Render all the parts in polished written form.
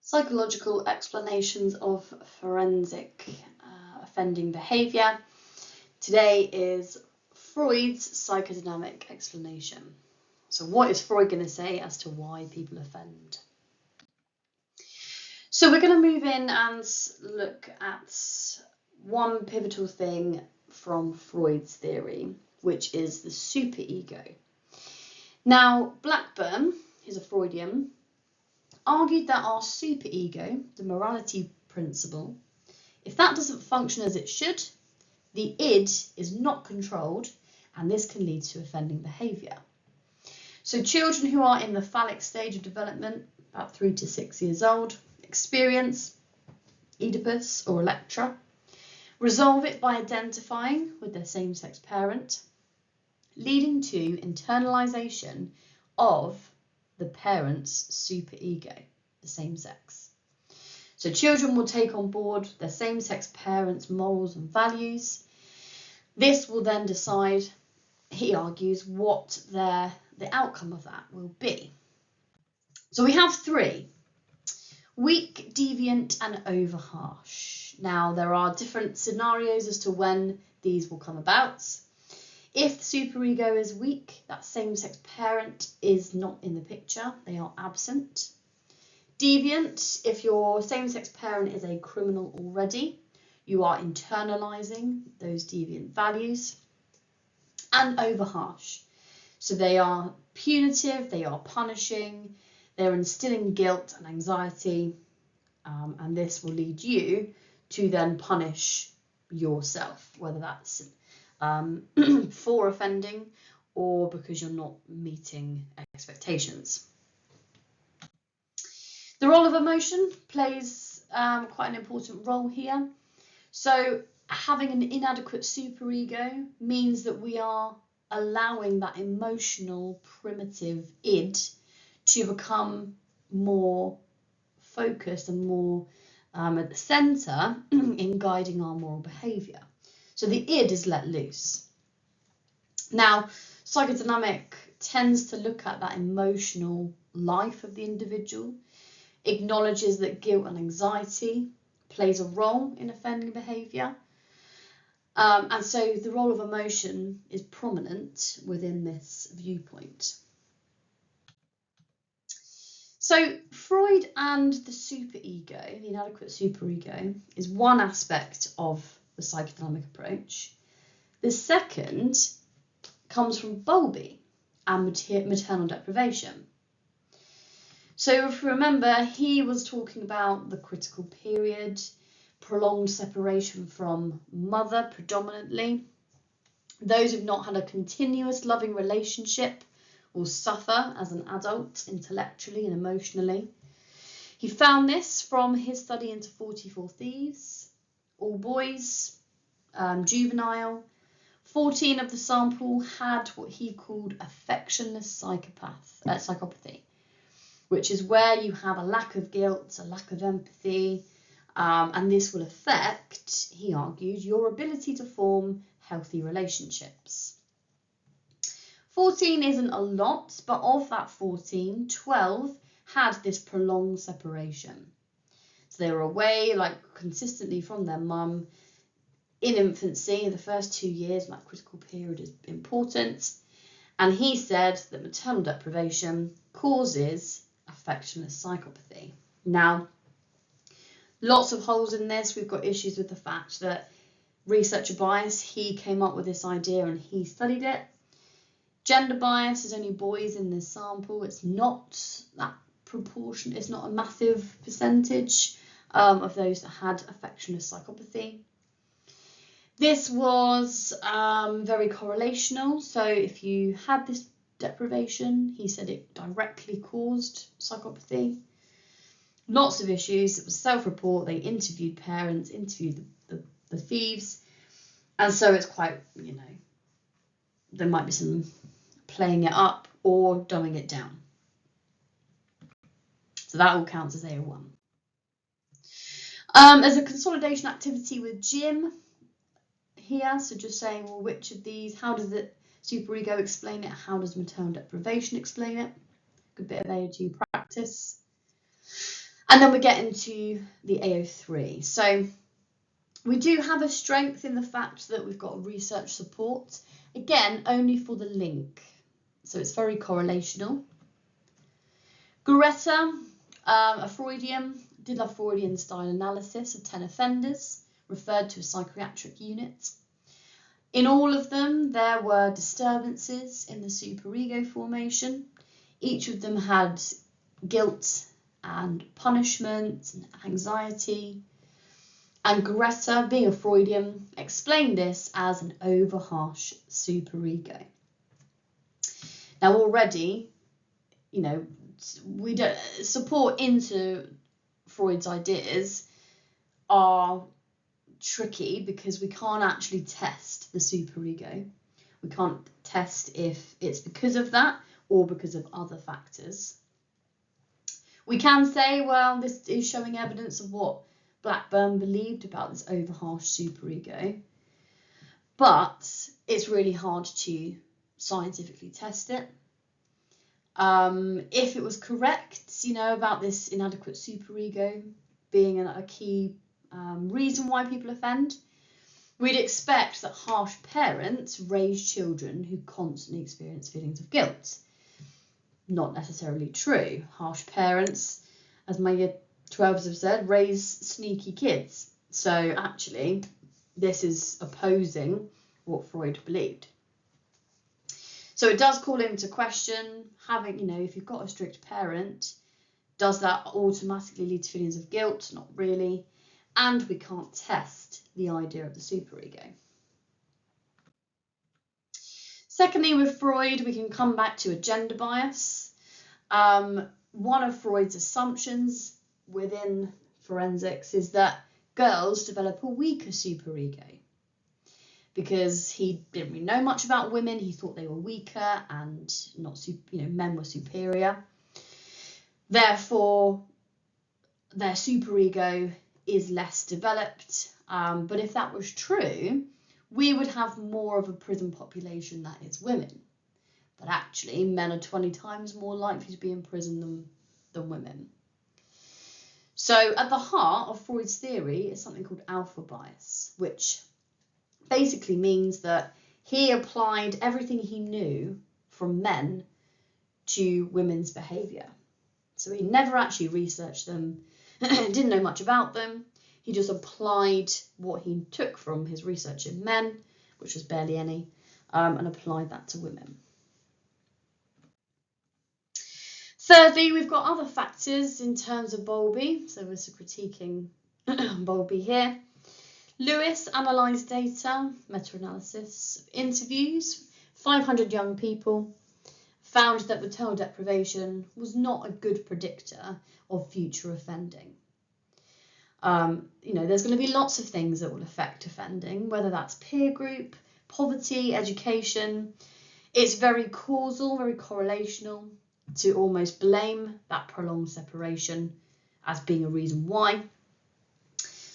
Psychological explanations of forensic offending behaviour. Today is Freud's psychodynamic explanation. So what is Freud going to say as to why people offend? So we're going to move in and look at one pivotal thing from Freud's theory, which is the superego. Now, Blackburn, who's a Freudian, argued that our superego, the morality principle, if that doesn't function as it should, the id is not controlled, and this can lead to offending behaviour. So children who are in the phallic stage of development, about 3 to 6 years old, experience Oedipus or Electra, resolve it by identifying with their same-sex parent, leading to internalisation of the parent's superego, the same sex. So children will take on board their same-sex parents' morals and values. This will then decide, he argues, what the outcome of that will be. So we have 3: weak, deviant, and over harsh. Now there are different scenarios as to when these will come about. If the superego is weak, that same-sex parent is not in the picture, they are absent. Deviant, if your same-sex parent is a criminal already, you are internalising those deviant values. And over harsh, so they are punitive, they are punishing, they're instilling guilt and anxiety, and this will lead you to then punish yourself, whether that's for offending or because you're not meeting expectations. The role of emotion plays quite an important role here. So having an inadequate superego means that we are allowing that emotional primitive id to become more focused and more at the centre in guiding our moral behaviour. So the id is let loose. Now, psychodynamic tends to look at that emotional life of the individual, acknowledges that guilt and anxiety plays a role in offending behaviour. And so the role of emotion is prominent within this viewpoint. So Freud and the superego, the inadequate superego, is one aspect of the psychodynamic approach. The second comes from Bowlby and maternal deprivation. So if you remember, he was talking about the critical period, prolonged separation from mother predominantly. Those who've not had a continuous loving relationship will suffer as an adult intellectually and emotionally. He found this from his study into 44 Thieves, all boys, juvenile. 14 of the sample had what he called affectionless psychopathy, which is where you have a lack of guilt, a lack of empathy, and this will affect, he argued, your ability to form healthy relationships. 14 isn't a lot, but of that 14, 12 had this prolonged separation. So they were away consistently from their mum in infancy. The first 2 years, that critical period is important. And he said that maternal deprivation causes affectionless psychopathy. Now, lots of holes in this. We've got issues with the fact that researcher bias, he came up with this idea and he studied it. Gender bias, there's only boys in this sample. It's not that proportion, it's not a massive percentage of those that had affectionless psychopathy. This was very correlational. So if you had this deprivation, he said it directly caused psychopathy. Lots of issues. It was self-report. They interviewed parents, interviewed the thieves. And so it's quite, there might be some playing it up or dumbing it down. So that all counts as AO1. There's a consolidation activity with Jim here. So just saying, well, which of these, how does the superego explain it? How does maternal deprivation explain it? Good bit of AO2 practice. And then we get into the AO3. So we do have a strength in the fact that we've got research support, again, only for the link. So it's very correlational. Greta, a Freudian, did a Freudian style analysis of 10 offenders, referred to a psychiatric unit. In all of them, there were disturbances in the superego formation. Each of them had guilt and punishment and anxiety. And Greta, being a Freudian, explained this as an over-harsh superego. Now already, you know, we don't support into Freud's ideas are tricky because we can't actually test the superego. We can't test if it's because of that or because of other factors. We can say, well, this is showing evidence of what Blackburn believed about this overharsh superego, but it's really hard to scientifically test it. If it was correct, you know, about this inadequate superego being a key reason why people offend, we'd expect that harsh parents raise children who constantly experience feelings of guilt. Not necessarily true. Harsh parents, as my year 12s have said, raise sneaky kids. So actually, this is opposing what Freud believed. So it does call into question having, you know, if you've got a strict parent, does that automatically lead to feelings of guilt? Not really. And we can't test the idea of the superego. Secondly, with Freud, we can come back to a gender bias. One of Freud's assumptions within forensics is that girls develop a weaker superego because he didn't really know much about women. He thought they were weaker and not, you know, men were superior. Therefore, their superego is less developed. But if that was true, we would have more of a prison population that is women. But actually, men are 20 times more likely to be in prison than women. So at the heart of Freud's theory is something called alpha bias, which basically means that he applied everything he knew from men to women's behaviour. So he never actually researched them, didn't know much about them. He just applied what he took from his research in men, which was barely any, and applied that to women. Thirdly, we've got other factors in terms of Bowlby. So we're critiquing Bowlby here. Lewis analysed data, meta-analysis of interviews, 500 young people, found that maternal deprivation was not a good predictor of future offending. You know, there's going to be lots of things that will affect offending, whether that's peer group, poverty, education. It's very causal, very correlational to almost blame that prolonged separation as being a reason why.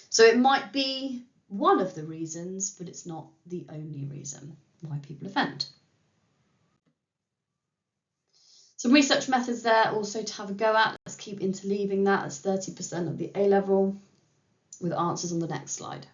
So it might be one of the reasons, but it's not the only reason why people offend. Some research methods there also to have a go at. Let's keep interleaving that as 30% of the A level with answers on the next slide.